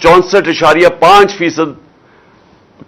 64.5%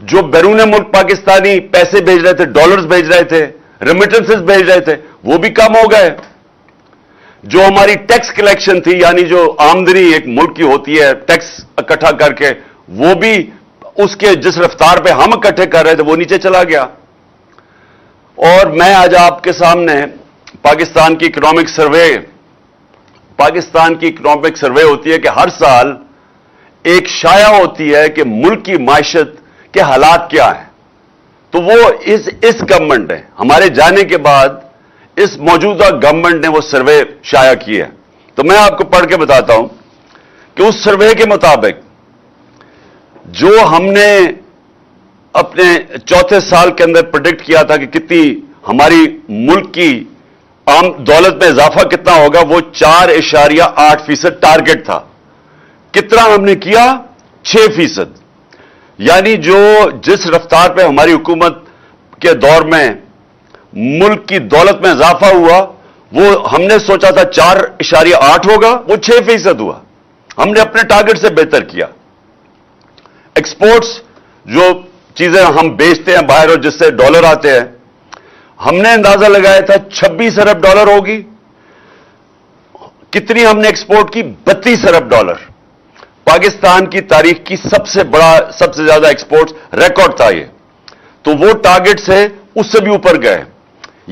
جو بیرون ملک پاکستانی پیسے بھیج رہے تھے, ڈالرز بھیج رہے تھے, ریمیٹنسز بھیج رہے تھے, وہ بھی کم ہو گئے. جو ہماری ٹیکس کلیکشن تھی, یعنی جو آمدنی ایک ملک کی ہوتی ہے ٹیکس اکٹھا کر کے, وہ بھی اس کے جس رفتار پہ ہم اکٹھے کر رہے تھے وہ نیچے چلا گیا. اور میں آج آپ کے سامنے پاکستان کی اکنامک سروے ہوتی ہے کہ ہر سال ایک شائع ہوتی ہے کہ ملک کی معیشت کے حالات کیا ہیں. تو وہ اس گورنمنٹ نے, ہمارے جانے کے بعد اس موجودہ گورنمنٹ نے وہ سروے شائع کی ہے. تو میں آپ کو پڑھ کے بتاتا ہوں کہ اس سروے کے مطابق جو ہم نے اپنے چوتھے سال کے اندر پریڈکٹ کیا تھا کہ کتنی ہماری ملک کی عام دولت میں اضافہ کتنا ہوگا, وہ 4.8% ٹارگٹ تھا. کتنا ہم نے کیا؟ 6%. یعنی جو جس رفتار پہ ہماری حکومت کے دور میں ملک کی دولت میں اضافہ ہوا, وہ ہم نے سوچا تھا 4.8 ہوگا, وہ 6% ہوا. ہم نے اپنے ٹارگٹ سے بہتر کیا. ایکسپورٹس, جو چیزیں ہم بیچتے ہیں باہر اور جس سے ڈالر آتے ہیں, ہم نے اندازہ لگایا تھا 26 ارب ڈالر ہوگی. کتنی ہم نے ایکسپورٹ کی؟ 32 ارب ڈالر. پاکستان کی تاریخ کی سب سے زیادہ ایکسپورٹس ریکارڈ تھا یہ. تو وہ ٹارگٹ سے اس سے بھی اوپر گئے.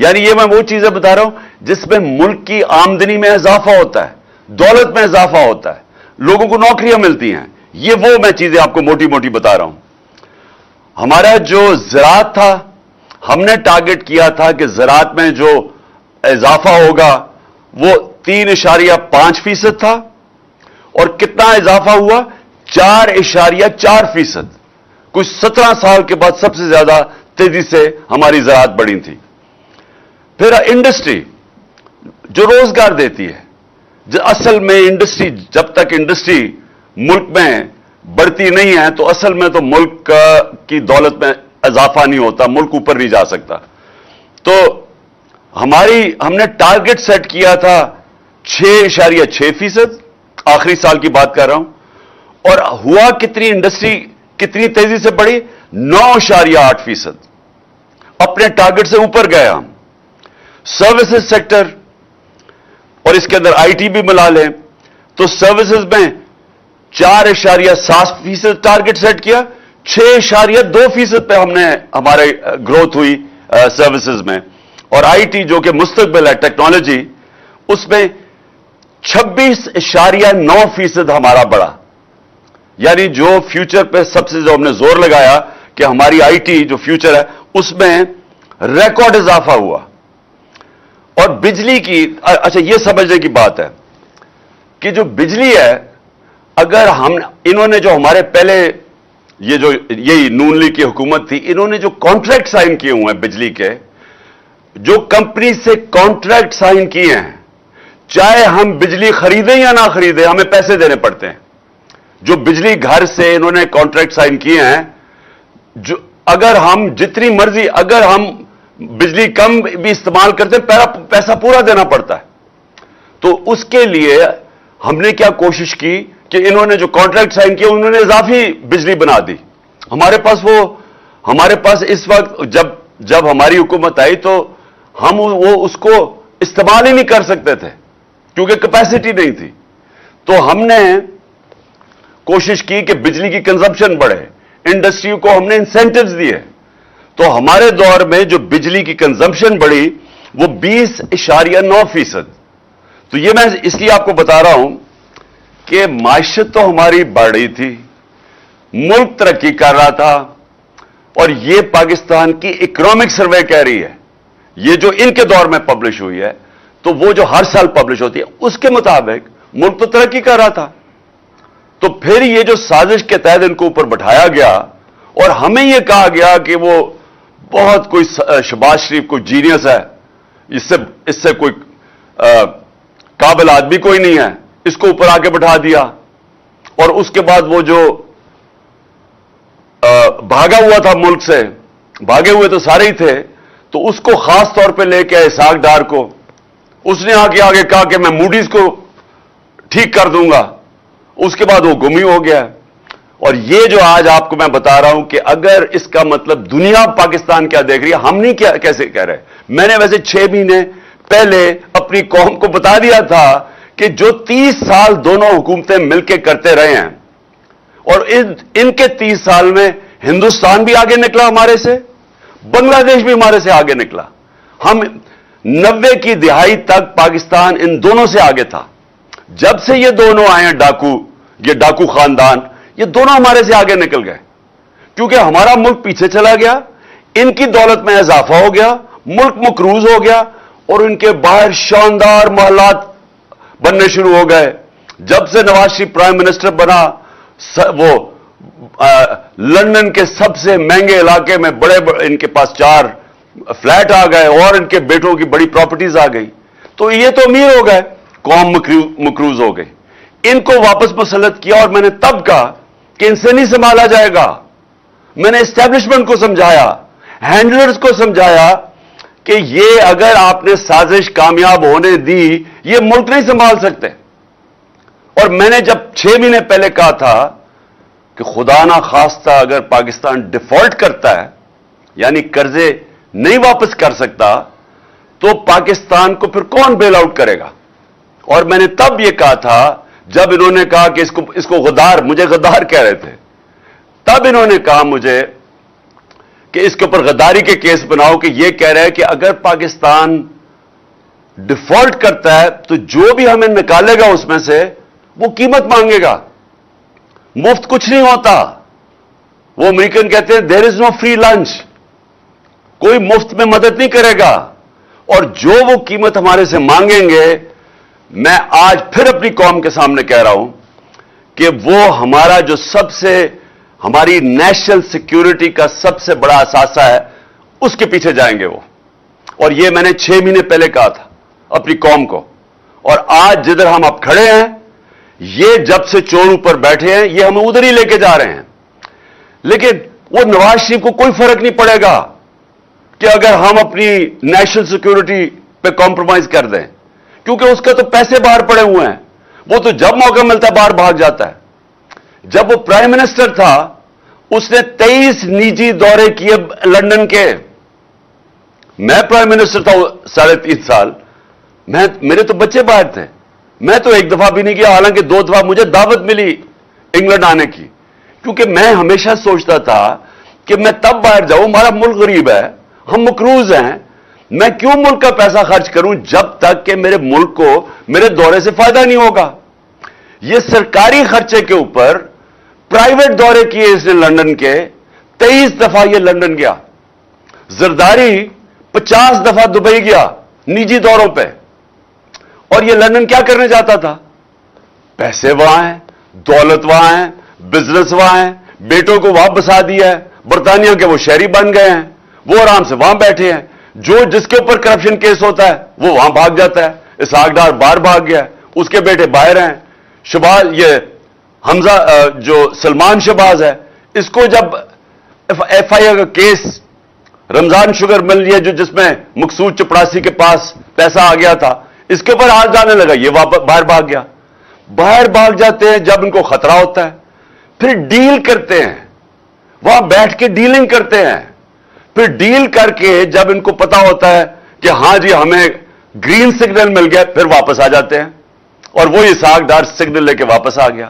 یعنی یہ میں وہ چیزیں بتا رہا ہوں جس میں ملک کی آمدنی میں اضافہ ہوتا ہے, دولت میں اضافہ ہوتا ہے, لوگوں کو نوکریاں ملتی ہیں. یہ وہ میں چیزیں آپ کو موٹی موٹی بتا رہا ہوں. ہمارا جو زراعت تھا, ہم نے ٹارگٹ کیا تھا کہ زراعت میں جو اضافہ ہوگا وہ 3.5% تھا, اور کتنا اضافہ ہوا؟ 4.4%. کچھ 17 سال کے بعد سب سے زیادہ تیزی سے ہماری زراعت بڑھی تھی. پھر انڈسٹری جو روزگار دیتی ہے, اصل میں انڈسٹری, جب تک انڈسٹری ملک میں بڑھتی نہیں ہے تو اصل میں تو ملک کی دولت میں اضافہ نہیں ہوتا, ملک اوپر نہیں جا سکتا. تو ہم نے ٹارگٹ سیٹ کیا تھا 6.6%, آخری سال کی بات کر رہا ہوں. اور ہوا کتنی؟ انڈسٹری کتنی تیزی سے بڑھی؟ 9.8%. اپنے ٹارگٹ سے اوپر گئے ہم. سروسز سیکٹر, اور اس کے اندر آئی ٹی بھی ملا لیں, تو سروسز میں 4.7% ٹارگٹ سیٹ کیا, 6.2% پہ ہم نے ہمارے گروتھ ہوئی سروسز میں. اور آئی ٹی جو کہ مستقبل ہے, ٹیکنالوجی, اس میں 26.9% ہمارا بڑھا. یعنی جو فیوچر پہ سب سے جو ہم نے زور لگایا کہ ہماری آئی ٹی جو فیوچر ہے اس میں ریکارڈ اضافہ ہوا. اور بجلی کی, اچھا یہ سمجھنے کی بات ہے کہ جو بجلی ہے, اگر انہوں نے جو ہمارے پہلے یہی نون لیگ کی حکومت تھی, انہوں نے جو کانٹریکٹ سائن کیے ہوئے ہیں بجلی کے, جو کمپنی سے کانٹریکٹ سائن کیے ہیں, چاہے ہم بجلی خریدیں یا نہ خریدیں ہمیں پیسے دینے پڑتے ہیں. جو بجلی گھر سے انہوں نے کانٹریکٹ سائن کیے ہیں, جو اگر ہم جتنی مرضی, اگر ہم بجلی کم بھی استعمال کرتے ہیں پیسہ پورا دینا پڑتا ہے. تو اس کے لیے ہم نے کیا کوشش کی کہ انہوں نے جو کانٹریکٹ سائن کیا انہوں نے اضافی بجلی بنا دی. ہمارے پاس اس وقت جب ہماری حکومت آئی تو ہم اس کو استعمال ہی نہیں کر سکتے تھے کیونکہ کیپیسٹی نہیں تھی. تو ہم نے کوشش کی کہ بجلی کی کنزمپشن بڑھے, انڈسٹری کو ہم نے انسینٹیوز دیے. تو ہمارے دور میں جو بجلی کی کنزمپشن بڑھی وہ 20.9%. تو یہ میں اس لیے آپ کو بتا رہا ہوں کہ معیشت تو ہماری بڑھ رہی تھی, ملک ترقی کر رہا تھا, اور یہ پاکستان کی اکنامک سروے کہہ رہی ہے, یہ جو ان کے دور میں پبلش ہوئی ہے, تو وہ جو ہر سال پبلش ہوتی ہے اس کے مطابق ملک تو ترقی کر رہا تھا. تو پھر یہ جو سازش کے تحت ان کو اوپر بٹھایا گیا اور ہمیں یہ کہا گیا کہ وہ بہت کوئی شہباز شریف کوئی جینیس ہے, اس سے کوئی قابل آدمی کوئی نہیں ہے, اس کو اوپر آ کے بٹھا دیا. اور اس کے بعد وہ جو بھاگا ہوا تھا ملک سے, بھاگے ہوئے تو سارے ہی تھے, تو اس کو خاص طور پہ لے کے اسحاق ڈار کو, اس نے آگے کہا کہ میں موڈیز کو ٹھیک کر دوں گا. اس کے بعد وہ گم ہی ہو گیا. اور یہ جو آج آپ کو میں بتا رہا ہوں کہ اگر اس کا مطلب دنیا پاکستان کیا دیکھ رہی ہے، ہم نہیں کیسے کہہ رہے. میں نے ویسے 6 مہینے پہلے اپنی قوم کو بتا دیا تھا کہ جو 30 سال دونوں حکومتیں مل کے کرتے رہے ہیں، اور ان کے 30 سال میں ہندوستان بھی آگے نکلا ہمارے سے، بنگلہ دیش بھی ہمارے سے آگے نکلا. ہم 90 کی دہائی تک پاکستان ان دونوں سے آگے تھا. جب سے یہ دونوں آئے ہیں یہ ڈاکو خاندان، یہ دونوں ہمارے سے آگے نکل گئے، کیونکہ ہمارا ملک پیچھے چلا گیا، ان کی دولت میں اضافہ ہو گیا، ملک مقروض ہو گیا، اور ان کے باہر شاندار محلات بننے شروع ہو گئے. جب سے نواز شریف پرائم منسٹر بنا، وہ لندن کے سب سے مہنگے علاقے میں بڑے ان کے پاس 4 فلیٹ آ گئے، اور ان کے بیٹوں کی بڑی پراپرٹیز آ گئی. تو یہ تو امیر ہو گئے، قوم مقروض ہو گئی. ان کو واپس مسلط کیا، اور میں نے تب کہا کہ ان سے نہیں سنبھالا جائے گا. میں نے اسٹیبلشمنٹ کو سمجھایا، ہینڈلرز کو سمجھایا کہ یہ اگر آپ نے سازش کامیاب ہونے دی، یہ ملک نہیں سنبھال سکتے. اور میں نے جب 6 مہینے پہلے کہا تھا کہ خدا نہ خواستہ اگر پاکستان ڈیفالٹ کرتا ہے، یعنی قرضے نہیں واپس کر سکتا، تو پاکستان کو پھر کون بیل آؤٹ کرے گا. اور میں نے تب یہ کہا تھا، جب انہوں نے کہا کہ اس کو غدار، مجھے غدار کہہ رہے تھے، تب انہوں نے کہا مجھے کہ اس کے اوپر غداری کے کیس بناؤ، کہ یہ کہہ رہے ہیں کہ اگر پاکستان ڈیفالٹ کرتا ہے تو جو بھی ہمیں نکالے گا اس میں سے وہ قیمت مانگے گا. مفت کچھ نہیں ہوتا. وہ امریکن کہتے ہیں دیر از نو فری لنچ، کوئی مفت میں مدد نہیں کرے گا. اور جو وہ قیمت ہمارے سے مانگیں گے، میں آج پھر اپنی قوم کے سامنے کہہ رہا ہوں کہ وہ ہمارا جو ہماری نیشنل سیکیورٹی کا سب سے بڑا اثاثہ ہے، اس کے پیچھے جائیں گے وہ. اور یہ میں نے 6 مہینے پہلے کہا تھا اپنی قوم کو. اور آج جدھر ہم اب کھڑے ہیں، یہ جب سے چور اوپر بیٹھے ہیں، یہ ہمیں ادھر ہی لے کے جا رہے ہیں. لیکن وہ نواز شریف کو کوئی فرق نہیں پڑے گا کہ اگر ہم اپنی نیشنل سیکیورٹی پہ کمپرومائز کر دیں، کیونکہ اس کا تو پیسے باہر پڑے ہوئے ہیں. وہ تو جب موقع ملتا ہے باہر بھاگ جاتا ہے. جب وہ پرائم منسٹر تھا، اس نے 23 نجی دورے کیے لندن کے. میں پرائم منسٹر تھا 3.5 سال، میرے تو بچے باہر تھے، میں تو 1 دفعہ بھی نہیں کیا، حالانکہ 2 دفعہ مجھے دعوت ملی انگلینڈ آنے کی. کیونکہ میں ہمیشہ سوچتا تھا کہ میں تب باہر جاؤں، ہمارا ملک غریب ہے، ہم مقروض ہیں، میں کیوں ملک کا پیسہ خرچ کروں جب تک کہ میرے ملک کو میرے دورے سے فائدہ نہیں ہوگا. یہ سرکاری خرچے کے اوپر پرائیویٹ دورے کیے اس نے لندن کے. 23 دفعہ یہ لندن گیا. زرداری 50 دفعہ دبئی گیا نجی دوروں پہ. اور یہ لندن کیا کرنے جاتا تھا؟ پیسے وہاں ہیں، دولت وہاں ہے، بزنس وہاں ہے، بیٹوں کو وہاں بسا دیا ہے، برطانیہ کے وہ شہری بن گئے ہیں، وہ آرام سے وہاں بیٹھے ہیں. جس کے اوپر کرپشن کیس ہوتا ہے وہ وہاں بھاگ جاتا ہے. اسحاق ڈار باہر بھاگ گیا، اس کے بیٹے باہر ہیں. شہباز، یہ حمزہ جو سلمان شہباز ہے، اس کو جب ایف آئی اے کا کیس رمضان شوگر مل لیا، جس میں مقصود چپڑاسی کے پاس پیسہ آ گیا تھا، اس کے اوپر ہاتھ جانے لگا، یہ باہر بھاگ گیا. باہر بھاگ جاتے ہیں جب ان کو خطرہ ہوتا ہے، پھر ڈیل کرتے ہیں، وہاں بیٹھ کے ڈیلنگ کرتے ہیں. پھر ڈیل کر کے جب ان کو پتا ہوتا ہے کہ ہاں جی ہمیں گرین سگنل مل گیا، پھر واپس آ جاتے ہیں. اور وہی اسحاق ڈار سگنل لے کے واپس آ گیا.